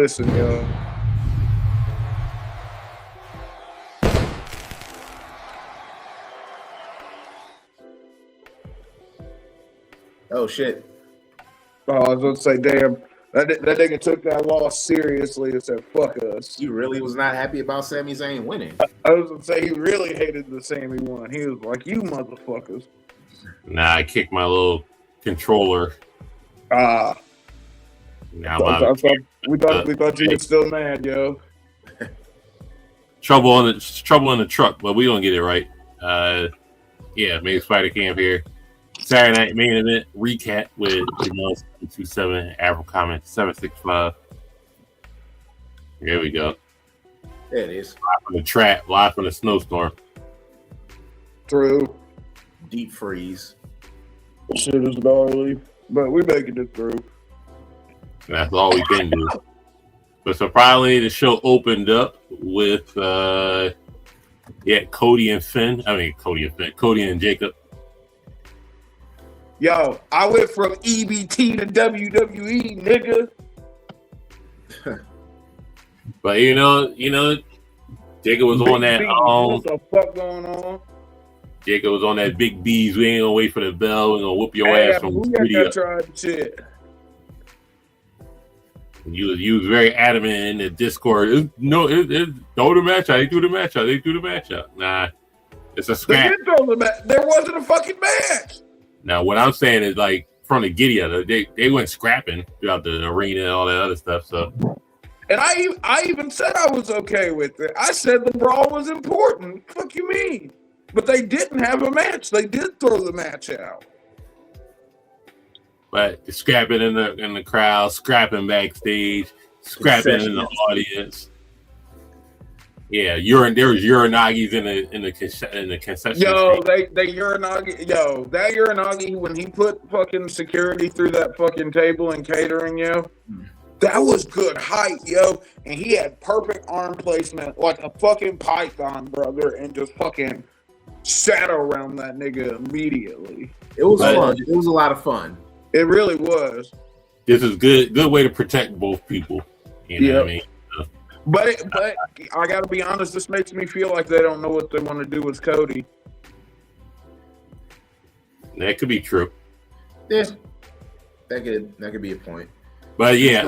Listen, yo. Oh shit! Oh, I was going to say, damn, that nigga took that loss seriously and said, "Fuck us." You really was not happy about Sami Zayn winning. I was going to say he really hated the Sami one. He was like, "You motherfuckers." Nah, I kicked my little controller. Ah. Now we thought you were still mad, yo. Trouble in the truck, but we gonna get it right. Yeah, Main Spider Camp here. Saturday night main event recap with Jamal 727, Apple Comment 765. There we go. There it is. Live from the trap, live from the snowstorm. Through. Deep freeze. Shit is gnarly, but we making it through. That's all we can do. But surprisingly, the show opened up with Cody and Jacob. Yo, I went from EBT to WWE, nigga. But you know, Jacob was on that. What the fuck going on? Jacob was on that big B's. We ain't gonna wait for the bell. We're gonna whoop your ass from the studio. Shit. You was very adamant in the Discord. Throw the match out. They threw the match out. Nah, it's a scrap. They did throw the match. There wasn't a fucking match. Now, what I'm saying is, like, from the giddy up, they went scrapping throughout the arena and all that other stuff. So, and I even said I was okay with it. I said the brawl was important. Fuck you mean? But they didn't have a match. They did throw the match out. But scrapping in the crowd, scrapping backstage, scrapping in the audience. Yeah, there was Uranagis in the concession. Yo, they Uranagi. Yo, that Uranagi when he put fucking security through that fucking table and catering, yo, that was good height, yo. And he had perfect arm placement, like a fucking python, brother, and just fucking sat around that nigga immediately. It was fun. It was a lot of fun. It really was. This is good way to protect both people. You know what I mean? But I gotta be honest, this makes me feel like they don't know what they want to do with Cody. That could be true. Yeah, that could be a point. But yeah,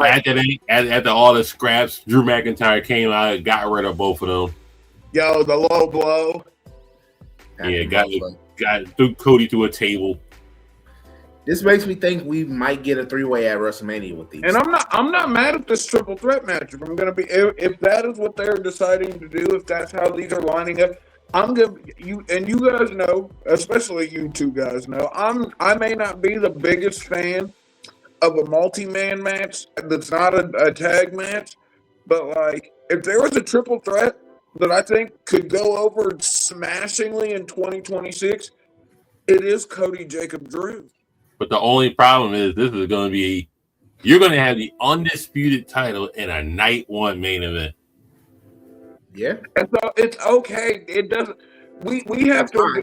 after all the scraps, Drew McIntyre came out and got rid of both of them. Yo, the low blow. Yeah, threw Cody to a table. This makes me think we might get a 3-way at WrestleMania with these. And I'm not mad at this triple threat match. If I'm gonna be, if that is what they're deciding to do, if that's how these are lining up, you guys know, especially you two guys know, I may not be the biggest fan of a multi-man match that's not a tag match, but like if there was a triple threat that I think could go over smashingly in 2026, it is Cody, Jacob, Drew. But the only problem is this is going to be, you're going to have the undisputed title in a night one main event. Yeah. And so it's okay. It doesn't. We have to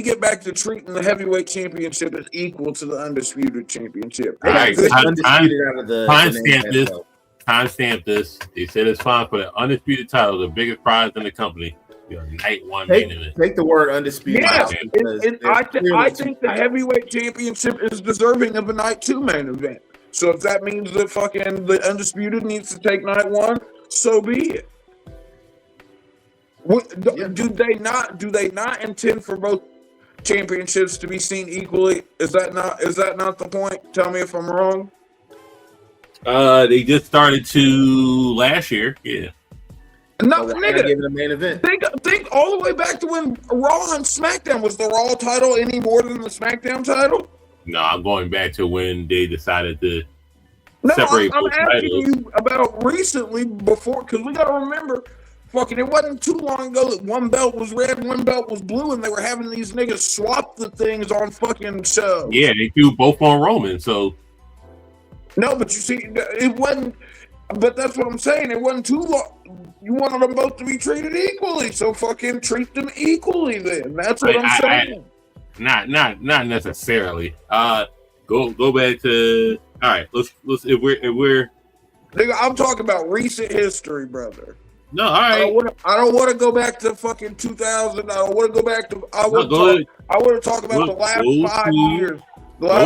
get back to treating the heavyweight championship as equal to the undisputed championship. All right, timestamp this. They said it's fine for the undisputed title, the biggest prize in the company. Night one main event. Take the word undisputed. Yeah, I think the heavyweight championship is deserving of a night two main event. So if that means that fucking the undisputed needs to take night one, so be it. Do they not intend for both championships to be seen equally? Is that not the point? Tell me if I'm wrong. They just started to last year. Yeah. No, nigga, give it a main event. Think all the way back to when Raw and SmackDown. Was the Raw title any more than the SmackDown title? No, I'm going back to when they decided to separate both titles. I'm asking you about recently, before, because we got to remember, fucking, it wasn't too long ago that one belt was red, one belt was blue, and they were having these niggas swap the things on fucking shows. Yeah, they threw both on Roman, so. No, but you see, it wasn't. But that's what I'm saying. It wasn't too long. You wanted them both to be treated equally, so fucking treat them equally. Then that's what I'm saying. Not necessarily. Go back to. All right, let's if we're Nigga, I'm talking about recent history, brother. No, all right. I don't want to go back to fucking 2000. I don't want to go back to. I want to talk about the last 5 years.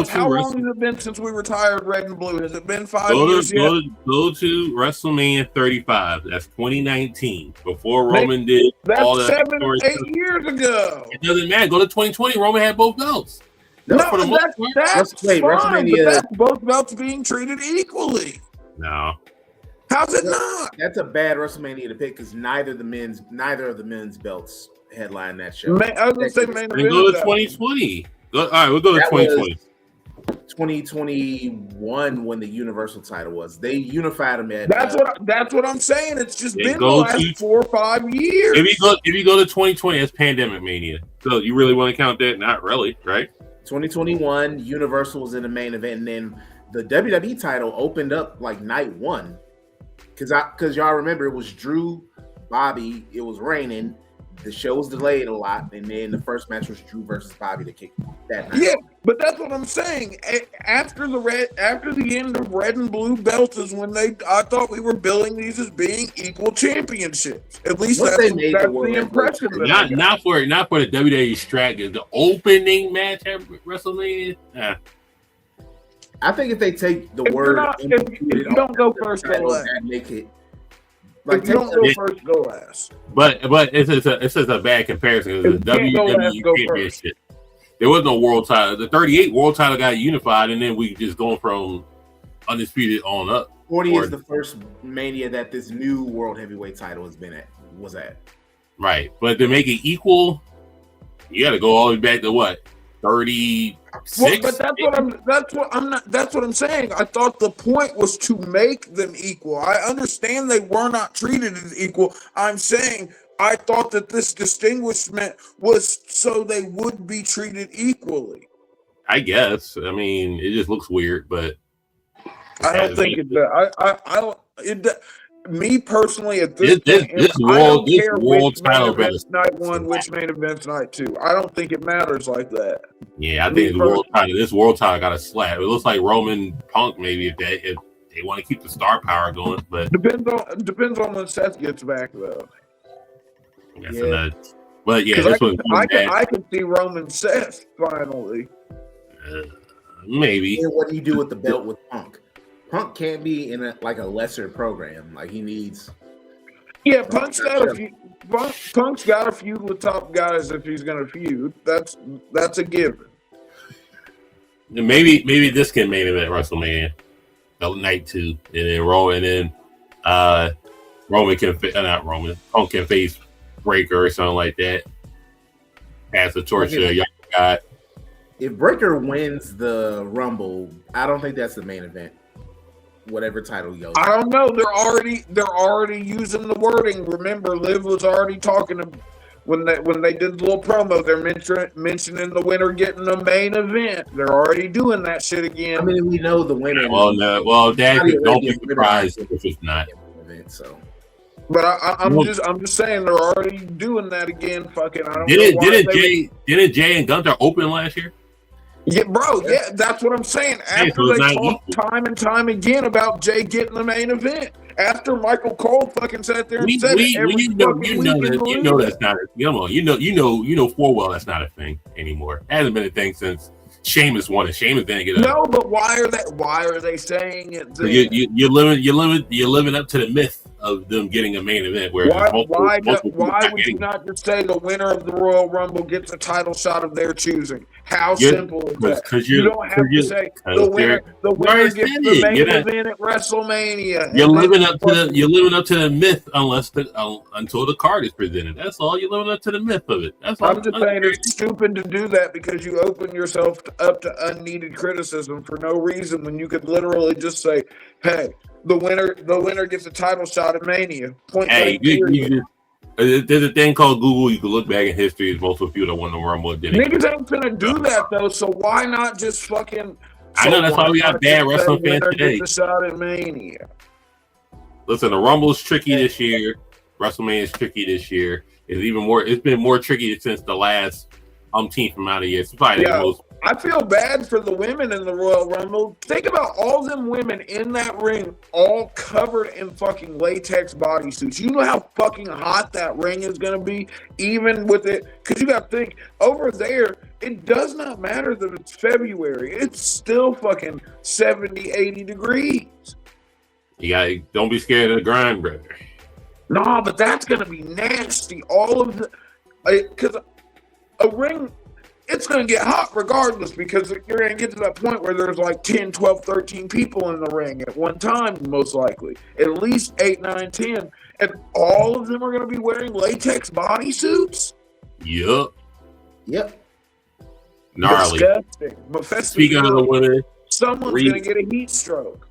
How long has it been since we retired Red and Blue? Has it been 5 years yet? Go to WrestleMania 35. That's 2019. Before Roman did all that. That's 7-8 years ago. It doesn't matter. Go to 2020. Roman had both belts. That's fine, but that's both belts being treated equally. No. How's it not? That's a bad WrestleMania to pick because neither of the men's belts headline that show. I was gonna say main event. Go to 2020. All right, we'll go to 2020. 2021 when the Universal title was. They unified them at. That's what I'm saying. It's just been the last 4 or 5 years. If you go to 2020, it's Pandemic Mania. So you really want to count that? Not really, right? 2021, Universal was in the main event, and then the WWE title opened up like night one. Because y'all remember it was Drew, Bobby, it was raining, the show was delayed a lot, and then the first match was Drew versus Bobby to kick that night. Yeah, but that's what I'm saying. After the end of Red and Blue belts is when I thought we were billing these as being equal championships. At least that's the impression. Not for the WWE strategy. The opening match at WrestleMania. I think if they take the word, if you don't go first, go last. Make it. Like, if you don't go first, go last. But it's just a bad comparison. It was the WWE Championship. There was no world title. The 38 world title got unified, and then we just going from undisputed on up. 40 is the first Mania that this new world heavyweight title was at. Right, but to make it equal, you got to go all the way back to what? 36. Well, but that's what I'm saying. I thought the point was to make them equal. I understand they were not treated as equal. I'm saying I thought that this distinguishment was so they would be treated equally. I guess. I mean, it just looks weird, but I don't think it does. Me personally, at this point, I don't care which main event's night one, which main event's night two. I don't think it matters like that. Yeah, I think this world title got a slap. It looks like Roman Punk maybe if they want to keep the star power going, but depends on when Seth gets back though. But yeah, this I can see Roman Seth finally. Maybe. And what do you do with the belt with Punk? Punk can't be in a lesser program. Like he needs. Yeah, Punk's got a feud with top guys if he's going to feud. That's a given. Maybe this can main event WrestleMania, night 2, and then Roman Punk can face Breaker or something like that. Pass the torch to a young guy. If Breaker wins the Rumble, I don't think that's the main event. Whatever title he goes. I don't know. They're already using the wording. Remember, Liv was already talking to when they did the little promo. They're mentioning the winner getting the main event. They're already doing that shit again. I mean, we know the winner. Well, Dad, don't be surprised if it's not. So. But I'm just saying they're already doing that again. Fucking, I don't know. Didn't Jay and Gunther open last year? Yeah, bro. Yeah, that's what I'm saying. After they talked time and time again about Jay getting the main event, after Michael Cole fucking sat there and said you know that's not you know full well that's not a thing anymore. It hasn't been a thing since Sheamus won it. Sheamus didn't get it. No, but why are they saying it? You're living up to the myth of them getting a main event. Where why would you not just say the winner of the Royal Rumble gets a title shot of their choosing? How simple is that? You don't have to say the winner gets the main event at WrestleMania. You're living up to the myth until the card is presented. That's all. You're living up to the myth of it. That's all. I'm just saying it's stupid to do that because you open yourself up to unneeded criticism for no reason when you could literally just say, "Hey, the winner gets a title shot at Mania." There's a thing called Google. You can look back in history. Most of the people that won the Rumble didn't. Niggas ain't gonna do that though. So why not just fucking? I know that's why we got bad wrestling fans today. Gets a shot at Mania. Listen, the Rumble's tricky this year. WrestleMania is tricky this year. It's been more tricky since the last umpteenth amount of years. It's probably the most. I feel bad for the women in the Royal Rumble. Think about all them women in that ring, all covered in fucking latex bodysuits. You know how fucking hot that ring is going to be, even with it? Because you got to think, over there, it does not matter that it's February. It's still fucking 70, 80 degrees. Don't be scared of the grind, brother. No, but that's going to be nasty. All of the... Because a ring... It's going to get hot regardless, because you're going to get to that point where there's like 10, 12, 13 people in the ring at one time, most likely. At least 8, 9, 10. And all of them are going to be wearing latex bodysuits? Yep. Gnarly. Disgusting. But Speaking of the winner, someone's going to get a heat stroke.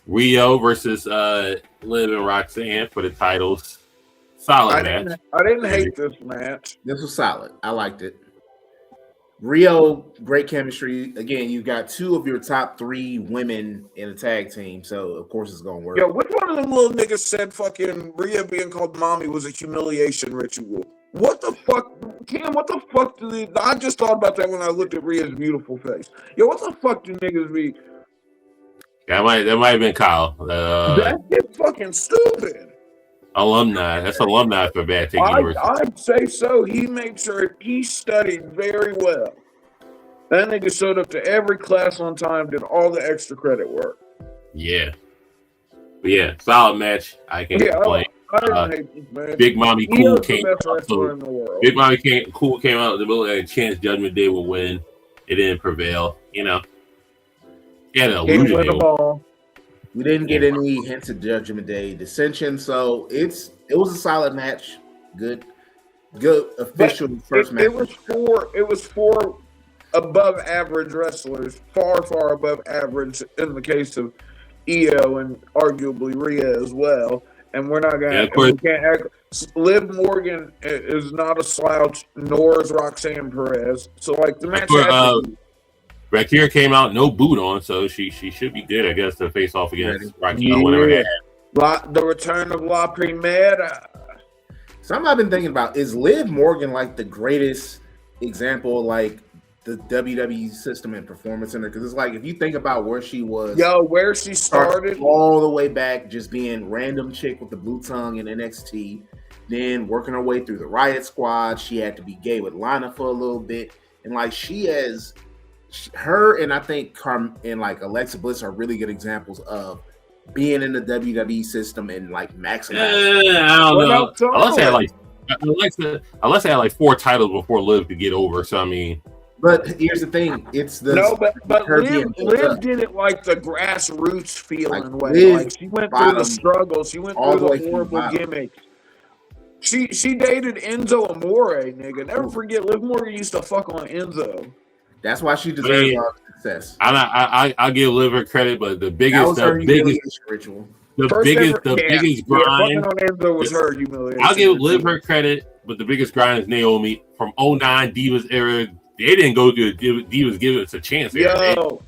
Rio versus Liv and Roxanne for the titles. Solid match. I didn't hate this match. This was solid. I liked it. Rio, great chemistry. Again, you got 2 of your top 3 women in a tag team, so of course it's gonna work. Yo, which one of them little niggas said fucking Rhea being called mommy was a humiliation ritual? What the fuck, Cam? What the fuck do they? I just thought about that when I looked at Rhea's beautiful face. Yo, what the fuck do niggas be? That might have been Kyle. That's fucking stupid. Alumni. That's alumni for Bad Take University. I'd say so. He made sure he studied very well. That nigga showed up to every class on time, did all the extra credit work. Yeah. But yeah, solid match. I can't complain. I didn't hate this match. Big Mommy Cool came out. Big Mommy Cool came out in the middle of a chance Judgment Day would win. It didn't prevail. You know. He had an illusion. We didn't get any hints of Judgment Day dissension, so it was a solid match. Good official first match. It was four above average wrestlers, far above average in the case of IYO and arguably Rhea as well. And we're not gonna. We can't act. Liv Morgan is not a slouch, nor is Roxanne Perez. So like the match. Rakira came out no boot on, so she should be good, I guess, to face off against Rakira whenever they have. The return of La Primera. Something I've been thinking about, is Liv Morgan like the greatest example, like the WWE system and performance center? Because it's like, if you think about where she was, where she started all the way back, just being random chick with the blue tongue in NXT, then working her way through the Riot Squad. She had to be gay with Lana for a little bit, and like her and I think and like Alexa Bliss are really good examples of being in the WWE system and like maximizing. I don't know. Unless they had like 4 titles before Liv could get over. So I mean, but here's the thing: it's the but Liv did it like the grassroots feeling way. Like she went through the struggle. She went through the horrible gimmick. She dated Enzo Amore, nigga. Never forget, Liv Morgan used to fuck on Enzo. That's why she deserves our success. I give Liv her credit, but the biggest grind. Was her humiliation. I'll give Liv her credit, but the biggest grind is Naomi from 09 Divas era. They didn't go to Divas give us a chance. The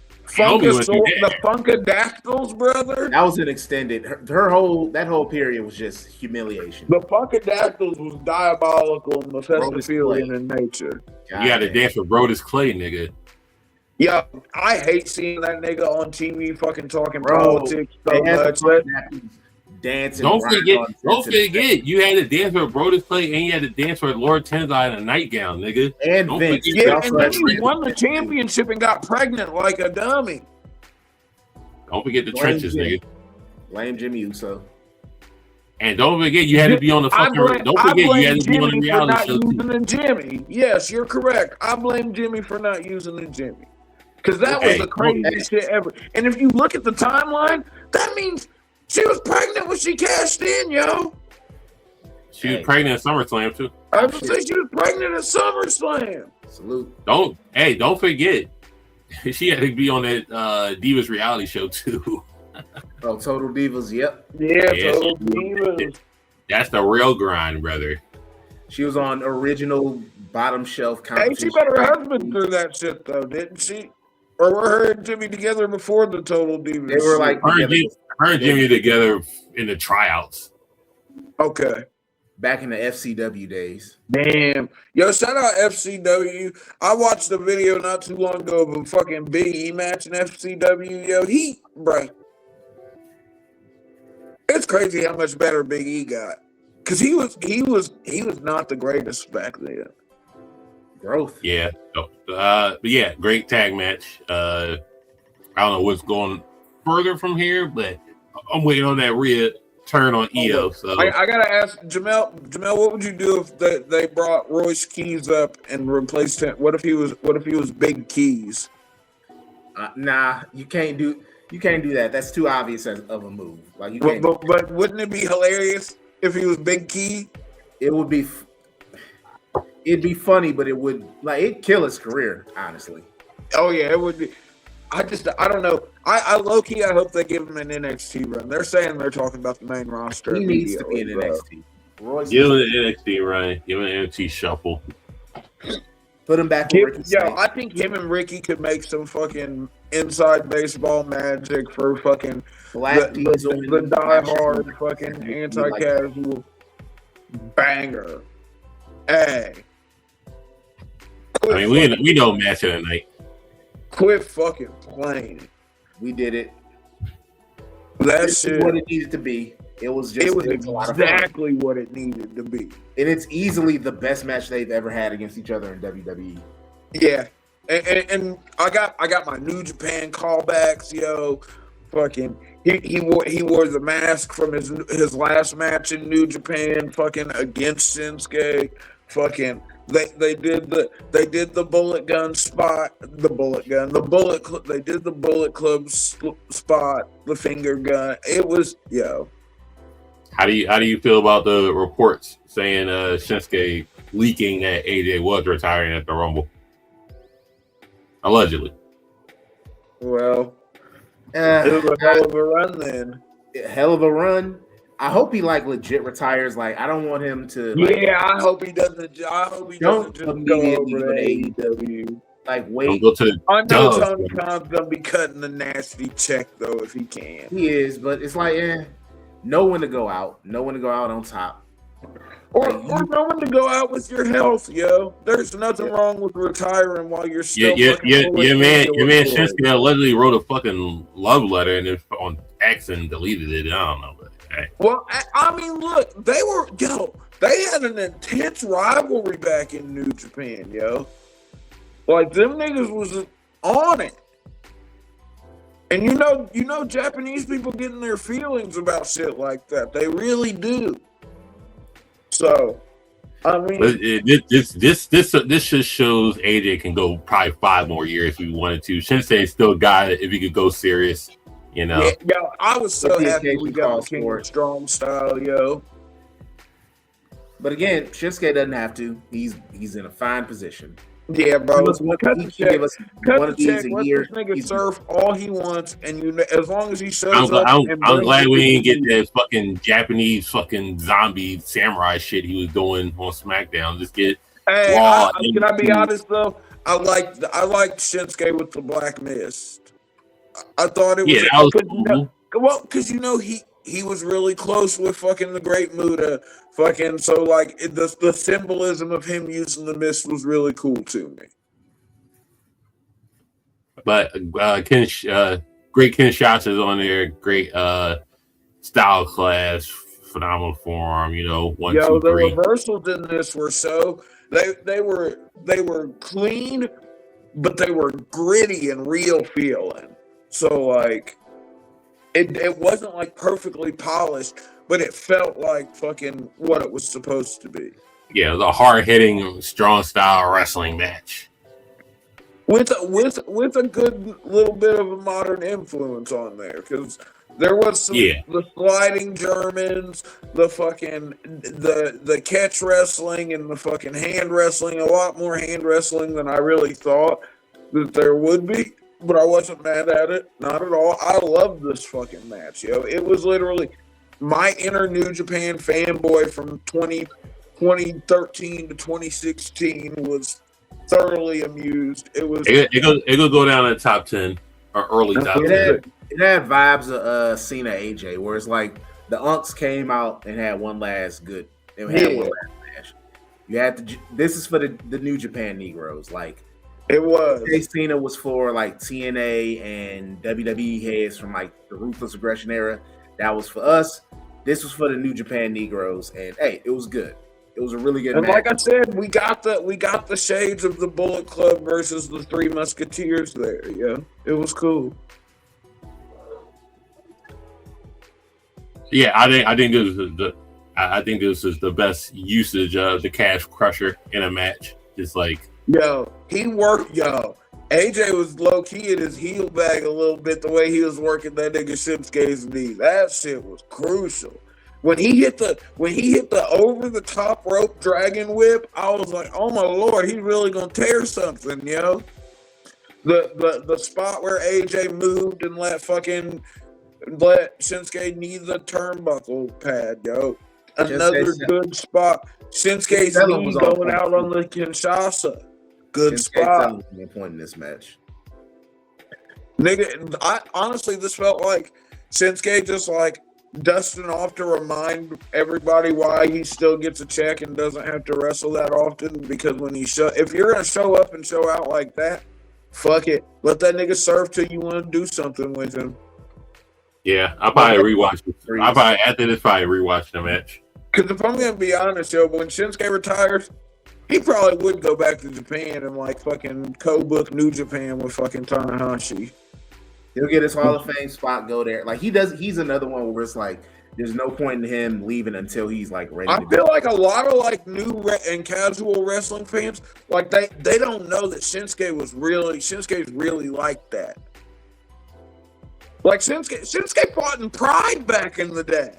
Funkadactyls, brother. That was an extended. That whole period was just humiliation. The Funkadactyls was diabolical and Mephistophelian in nature. You got to dance with Rhodes Clay, nigga. Yeah, I hate seeing that nigga on TV fucking talking politics so much. Dancing. Don't forget, you had to dance with Rhodes Clay and you had to dance with Lord Tenzai in a nightgown, nigga. And Vince. And then he won the championship and got pregnant like a dummy. Don't forget the trenches, nigga. Blame Jimmy Uso. And don't forget, you had to be on the fucking. Don't forget, you had to be on the reality show too. Jimmy, yes, you're correct. I blame Jimmy for not using the Jimmy, because that was the craziest shit ever. And if you look at the timeline, that means she was pregnant when she cashed in, yo. She was pregnant at SummerSlam too. I would say she was pregnant at SummerSlam. Salute. Don't forget, she had to be on that Divas reality show too. Oh, Total Divas, yep. Yeah, Total Divas. That's the real grind, brother. She was on original bottom shelf competition. Hey, she met her husband through that shit, though, didn't she? Or were her and Jimmy together before the Total Divas? They were like her and Jimmy together in the tryouts. Okay. back in the FCW days. Damn. Yo, shout out FCW. I watched a video not too long ago of a fucking Big E match in FCW. Yo, bro. It's crazy how much better Big E got. Cause he was not the greatest back then. Growth. Yeah. But yeah, great tag match. I don't know what's going further from here, but I'm waiting on that Rhea turn on EO. So I gotta ask Jamel, what would you do if they brought Royce Keys up and replaced him? What if he was Big Keys? Nah, you can't do that. That's too obvious of a move. Like you can't. But wouldn't it be hilarious if he was Big Key? It'd be funny, but it'd kill his career, honestly. Oh yeah, it would be. I don't know. I low key, I hope they give him an NXT run. They're saying they're talking about the main roster. He needs to be in NXT. Give him an NXT run. Give him an NXT shuffle. Put him back with Ricky. Yo, I think him and Ricky could make some fucking inside baseball magic for fucking the diehard fucking anti-casual banger. Hey. I mean, we know match of the night. Quit fucking playing. We did it. That's what it needed to be. It was exactly what it needed to be. And it's easily the best match they've ever had against each other in WWE. Yeah. And I got my New Japan callbacks, yo. Fucking he wore the mask from his last match in New Japan, fucking against Shinsuke. Fucking they did the bullet gun spot, they did the bullet club spot, the finger gun. It was How do you feel about the reports saying Shinsuke leaking that AJ was retiring at the Rumble? Allegedly. Well, it was a hell of a run then. Hell of a run. I hope he legit retires. I don't want him to. I hope he doesn't. I hope he doesn't just go over to AEW. Wait. Go to I know Tony Khan's gonna be cutting a nasty check though if he can. He is, but it's know when to go out. Know when to go out on top. Or know when to go out with your health, yo. There's nothing wrong with retiring while you're still. Your man Shinsuke allegedly wrote a fucking love letter and then on accident deleted it. I don't know. Okay. Well, I mean, look, they had an intense rivalry back in New Japan, yo. Them niggas was on it. And you know Japanese people getting their feelings about shit like that. They really do. So, I mean, this just shows AJ can go probably 5 more years if he wanted to. Shinsuke still got it if he could go serious, you know. Yeah, I was so happy we got King of Strong style, yo. But again, Shinsuke doesn't have to. He's in a fine position. Yeah, bro. Cut the check. Let this nigga surf all he wants, and as long as he shows up. I'm glad we didn't get that fucking Japanese fucking zombie samurai shit he was doing on SmackDown. Just get Raw. Can I be honest though? I liked Shinsuke with the Black Mist. I thought it was. Yeah, that was cool. Because he was really close with fucking the Great Muta. Fucking so the symbolism of him using the mist was really cool to me. But great Ken Shots is on there. Great style class, phenomenal form. 1, 2, 3. The reversals in this were so they were clean, but they were gritty and real feeling. So it wasn't perfectly polished, but it felt like fucking what it was supposed to be. Yeah, the hard-hitting, strong style wrestling match with a good little bit of a modern influence on there, because there was some the sliding Germans, the fucking the catch wrestling and the fucking hand wrestling. A lot more hand wrestling than I really thought that there would be. But I wasn't mad at it. Not at all. I loved this fucking match, yo. It was literally my inner New Japan fanboy from 2013 to 2016 was thoroughly amused. It was. It'll go down in the top 10 or early top 10. It had vibes of Cena AJ, where it's the Unks came out and had one last good Then we had one last match. You had to. This is for the New Japan Negroes. Like it was. Cena was for like TNA and WWE heads from like the Ruthless Aggression era. That was for us. This was for the New Japan Negroes, and hey, it was good. It was a really good and match. Like I said, we got the shades of the Bullet Club versus the Three Musketeers there. Yeah, it was cool. Yeah, I think this is the best usage of the Cash Crusher in a match. Just like he worked. AJ was low key in his heel bag a little bit the way he was working that nigga Shinsuke's knee. That shit was crucial. When he hit the over the top rope dragon whip, I was like, oh my lord, he's really gonna tear something, yo. The spot where AJ moved and let Shinsuke knee the turnbuckle pad, yo. Another good spot. Shinsuke's knee going out on the Kinshasa. Good spot. Was point in this match. Nigga, honestly, this felt like Shinsuke just like dusting off to remind everybody why he still gets a check and doesn't have to wrestle that often. Because when if you're gonna show up and show out like that, fuck it. Let that nigga serve till you want to do something with him. Yeah, I'll probably rewatch it. After this, probably rewatch the match. Because if I'm gonna be honest, yo, when Shinsuke retires, he probably would go back to Japan and like fucking co-book New Japan with fucking Tanahashi. He'll get his Hall of Fame spot, go there. Like he's another one where it's like there's no point in him leaving until he's like ready. I feel like a lot of like new and casual wrestling fans, like they don't know that Shinsuke's really like that. Like Shinsuke fought in Pride back in the day.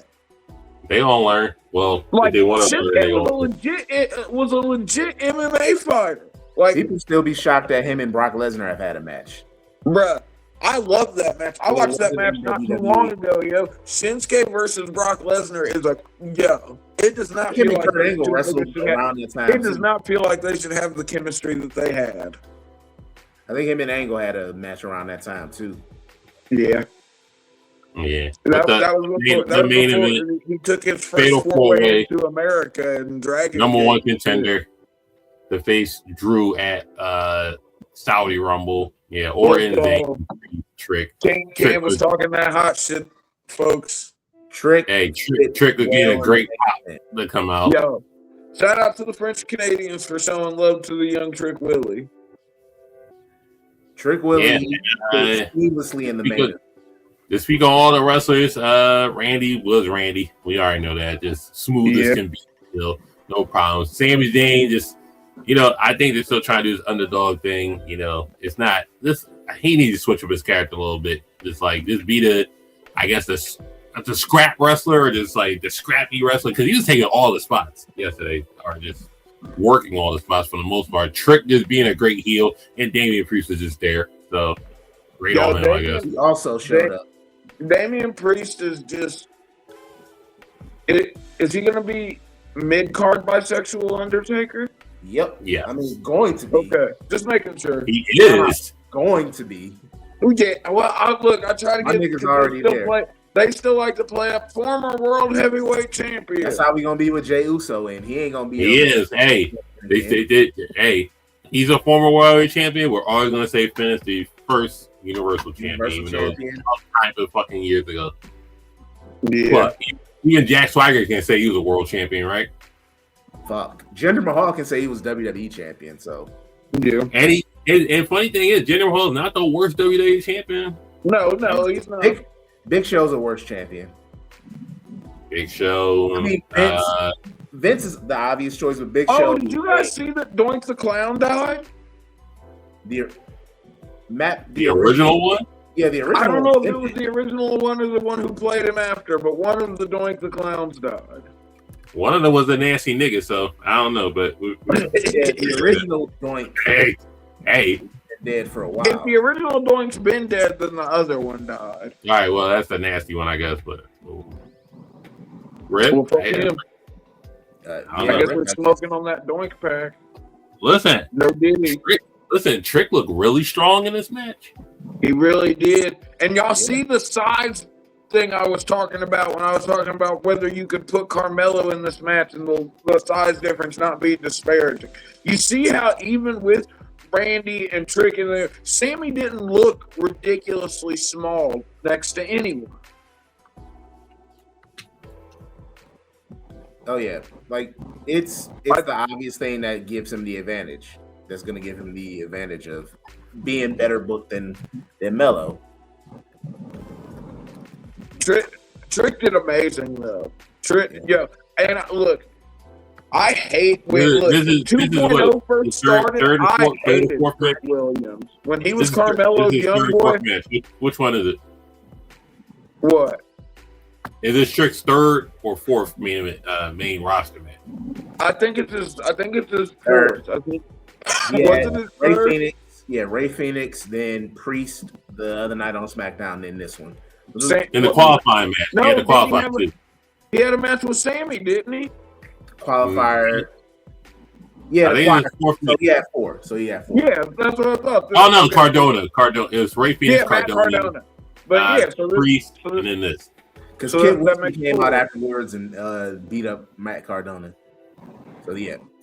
They all learn. Well, like they want to Shinsuke was a legit MMA fighter. Like people still be shocked that him and Brock Lesnar have had a match. Bruh, I love that match. I watched that match not too long ago, yo. Shinsuke versus Brock Lesnar is it does not feel like it does not feel like they should have the chemistry that they had. I think him and Angle had a match around that time too. Yeah. Yeah. That was before he took his first foray to America and Dragon. Number one contender to face Drew at Saudi Rumble. Yeah, Orton, Trick. King was talking that hot shit, folks. Trick would be a great pop to come out. Yo, shout out to the French Canadians for showing love to the young Trick Willie. Trick Willie seamlessly in the main. To speak on all the wrestlers, Randy was Randy. We already know that. Just smooth as can be. Still, no problems. Sami Zayn just, I think they're still trying to do this underdog thing. It's not this. He needs to switch up his character a little bit. Just be the scrap wrestler or just like the scrappy wrestler, because he was taking all the spots yesterday, or just working all the spots for the most part. Trick just being a great heel, and Damian Priest was just there. So great on him, I guess. He also showed up. Damian Priest is just. Is he going to be mid-card bisexual Undertaker? Yep. Yeah. I mean, going to be. Okay. Just making sure. He is. Going to be. Yeah. Well, I try to my get. Niggas already there. They still like to play a former world heavyweight champion. That's how we going to be with Jey Uso, and he ain't going to be. He is. Hey. They did. Hey. He's a former world heavyweight champion. We're always going to say Finn is the first Universal champion, even though it was time of fucking years ago. Yeah. But even Jack Swagger can say he was a world champion, right? Fuck. Jinder Mahal can say he was WWE champion, so. Yeah. And funny thing is, Jinder Mahal is not the worst WWE champion. No, he's not. Big Show's a worst champion. Big Show. I mean, Vince is the obvious choice, but Big Show. Oh, did you guys see that Doink the Clown died? The original one? Yeah, the original. I don't know if it was the original one or the one who played him after, but one of the Doink the Clowns died. One of them was a nasty nigga, so I don't know, but the original Doink. Hey. Dead for a while. If the original Doink's been dead, then the other one died. All right, well, that's the nasty one, I guess, but Rip. Well, him. I guess we're smoking on that Doink pack. Listen, no diddy. Trick looked really strong in this match. He really did. And y'all see the size thing I was talking about when I was talking about whether you could put Carmelo in this match and the size difference not be disparaging. You see how even with Randy and Trick in there, Sami didn't look ridiculously small next to anyone. Oh yeah, like it's the obvious thing that gives him the advantage. That's going to give him the advantage of being better booked than Melo. Trick did amazing though. Trick, yeah. And look, I hate when 2.0 first started. I hated Trick Williams when he was Carmelo's young boy. Which one is it? What? Is this Trick's third or fourth main roster match? I think it's his fourth. I think. Ray Phoenix, then Priest the other night on SmackDown, then this one. In the qualifying match. No, yeah, the qualifying he had a match with Sami, didn't he? Qualifier. Yeah, so he had four. Yeah, that's what I thought. Oh no, Cardona. It was Ray Phoenix, Cardona. But so Priest, and then this. Because Kid Wilson came out afterwards and beat up Matt Cardona. So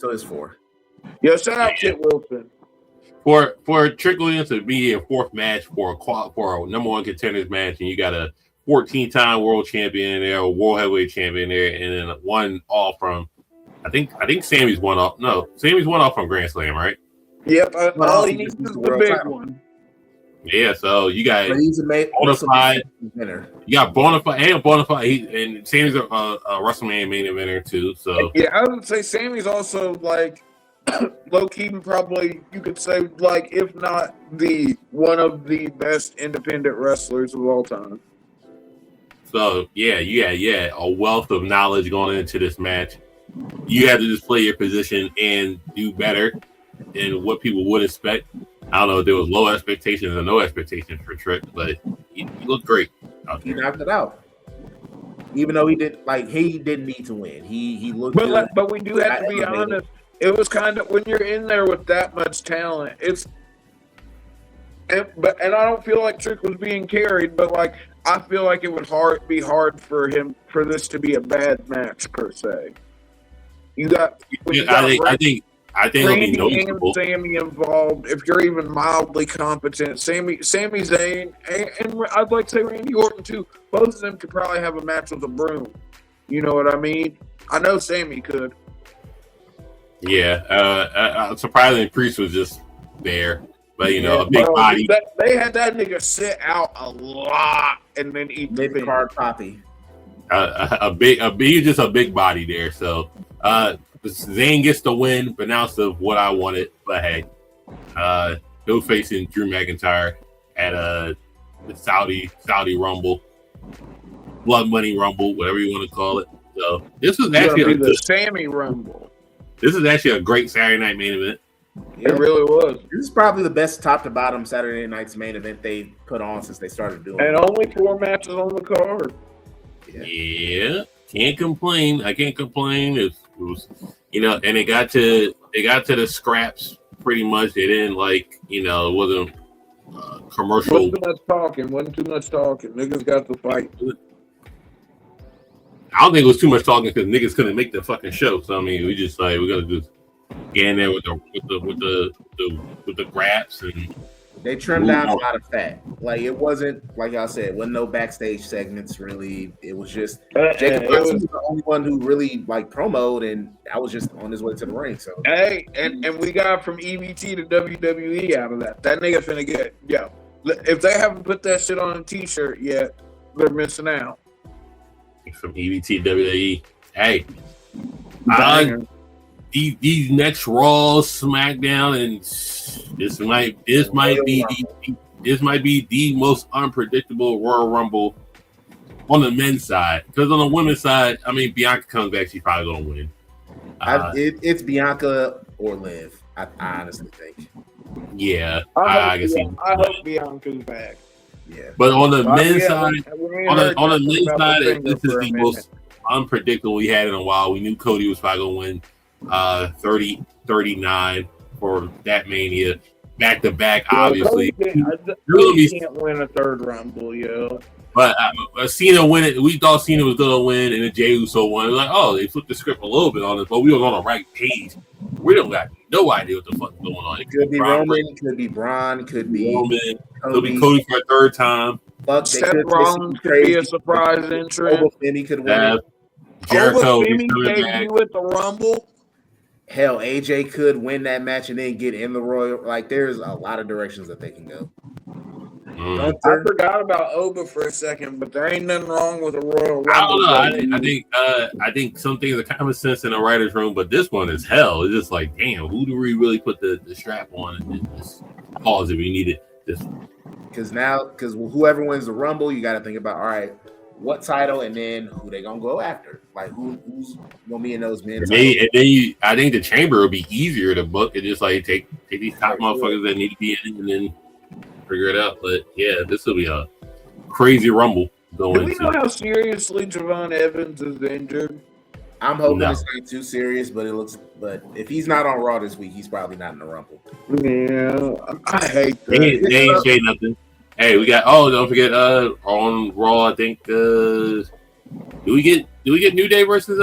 it's 4. Yeah, shout out Kit Wilson. For Trick Williams to be a fourth match for a number one contenders match, and you got a 14-time world champion in there, a world heavyweight champion in there, and then one off from I think Sammy's one off. No, Sammy's one off from Grand Slam, right? Yep, all he needs is the big one. Yeah, so you got bonafide winner. You got bonafide, and Sammy's a WrestleMania main eventer too. So yeah, I would say Sammy's also like low key, probably you could say like if not the one of the best independent wrestlers of all time. So yeah, a wealth of knowledge going into this match. You had to just play your position and do better than what people would expect. I don't know if there was low expectations or no expectations for Trick, but he looked great. He knocked it out. Even though he didn't need to win. He looked good. But we do have to be honest. It was kind of when you're in there with that much talent, and I don't feel like Trick was being carried, but like I feel like it would be hard for him for this to be a bad match per se. I think Randy it'll be noticeable. And Sami involved. If you're even mildly competent, Sami Zayn, and I'd like to say Randy Orton too. Both of them could probably have a match with a broom. You know what I mean? I know Sami could. Yeah, surprisingly, Priest was just there, but a big body. They had that nigga sit out a lot and then eat the mid-card poppy. Just a big body there. So Zayn gets the win, but now it's what I wanted. But hey, he'll facing Drew McIntyre at the Saudi Rumble, Blood Money Rumble, whatever you want to call it. So this was actually the Sami Rumble. This is actually a great Saturday night main event. It really was. This is probably the best top to bottom Saturday night's main event they put on since they started doing it. And only 4 matches on the card. Yeah, can't complain. I can't complain. It was, and it got to the scraps pretty much. They didn't it wasn't commercial. Wasn't too much talking. Niggas got to fight. I don't think it was too much talking because niggas couldn't make the fucking show. So I mean, we just we're gonna just get in there with the graps and they trimmed down a lot of fat. Like it wasn't like I said, wasn't no backstage segments really. It was just Jacob was the only one who really promoted, and I was just on his way to the ring. So hey, and we got from EVT to WWE out of that. That nigga finna get if they haven't put that shit on a t-shirt yet, they're missing out. From EVT to WWE. Hey, these next Raw, SmackDown, and this might be the most unpredictable Royal Rumble on the men's side. Because on the women's side, I mean, Bianca comes back, she's probably gonna win. It's Bianca or Liv. I honestly think. Yeah, I hope Bianca's back. Yeah, but on the men's side, on the men's side, this is the most unpredictable we had in a while. We knew Cody was probably going to win 39 for that Mania. Back to back, obviously. Cody can't win a third Rumble, yo. But Cena win it. We thought Cena was gonna win, and then Jey Uso won. We're like, oh, they flipped the script a little bit on this, but we were on the right page. We don't got no idea what the fuck is going on. It could be Roman, could be Braun, could be Roman, could be Cody for a third time. Fuck, Seth Rollins could be a surprise entrant. Femi could win it. Jericho Femi debut at the Rumble. Hell, AJ could win that match and then get in the Royal. Like, there's a lot of directions that they can go. I forgot about Oba for a second, but there ain't nothing wrong with a Royal Rumble. I don't know. I think some things are common sense in a writer's room, but this one is hell. It's just like, damn, who do we really put the strap on and just pause if we need it? Because whoever wins the Rumble, you got to think about, all right, what title and then who they gonna go after? Like who's gonna be in those men? I think the chamber will be easier to book and just like take these top motherfuckers that need to be in it and then figure it out. But yeah, this will be a crazy Rumble going. Do we know how seriously Javon Evans is injured? I'm hoping it's not too serious, but But if he's not on Raw this week, he's probably not in the Rumble. Yeah, I hate that. They ain't say nothing. Hey, we got. Oh, don't forget. On Raw, I think. Do we get New Day versus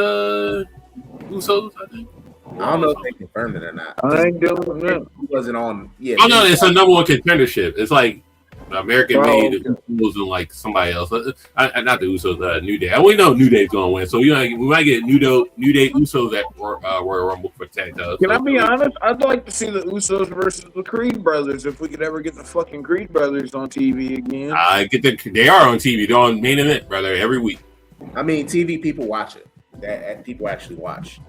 Usos? I think. I don't know if they confirmed it or not. I ain't doing that. He wasn't on. Yeah. Oh no, it's a number one contendership. It's like American made the Usos and like somebody else. Not the Usos. New Day. We know New Day's gonna win, so we might get New Day Usos at Royal Rumble for tag titles. Can I be honest? I'd like to see the Usos versus the Creed brothers if we could ever get the fucking Creed brothers on TV again. They are on TV. They're on Main Event, brother, every week. I mean, TV people watch it. That people actually watch.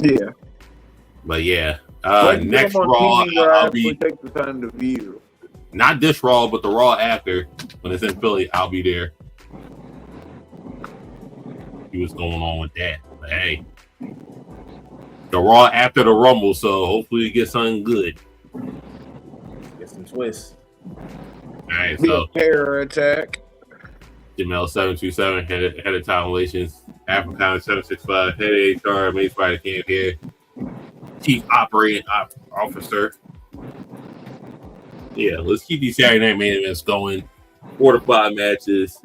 Yeah. But yeah, next Raw, I'll be take the time to view. Not this Raw, but the Raw after when it's in Philly. I'll be there. See what's going on with that. But hey, the Raw after the Rumble, so hopefully we get something good. Get some twists. All right, so terror attack. Jamel 727 head of talent relations. Africana 765 head of HR. Mace Spider Camp here. Chief Operating Officer. Yeah, let's keep these Saturday Night Main Events going. 4 to 5 matches.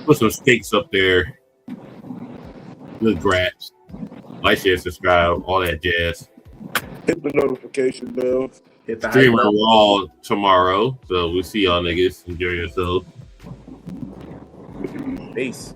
Put some stakes up there. Good grabs. Like, share, subscribe, all that jazz. Hit the notification bell. Hit the Stream on Raw tomorrow. So we'll see y'all niggas. Enjoy yourselves. Peace.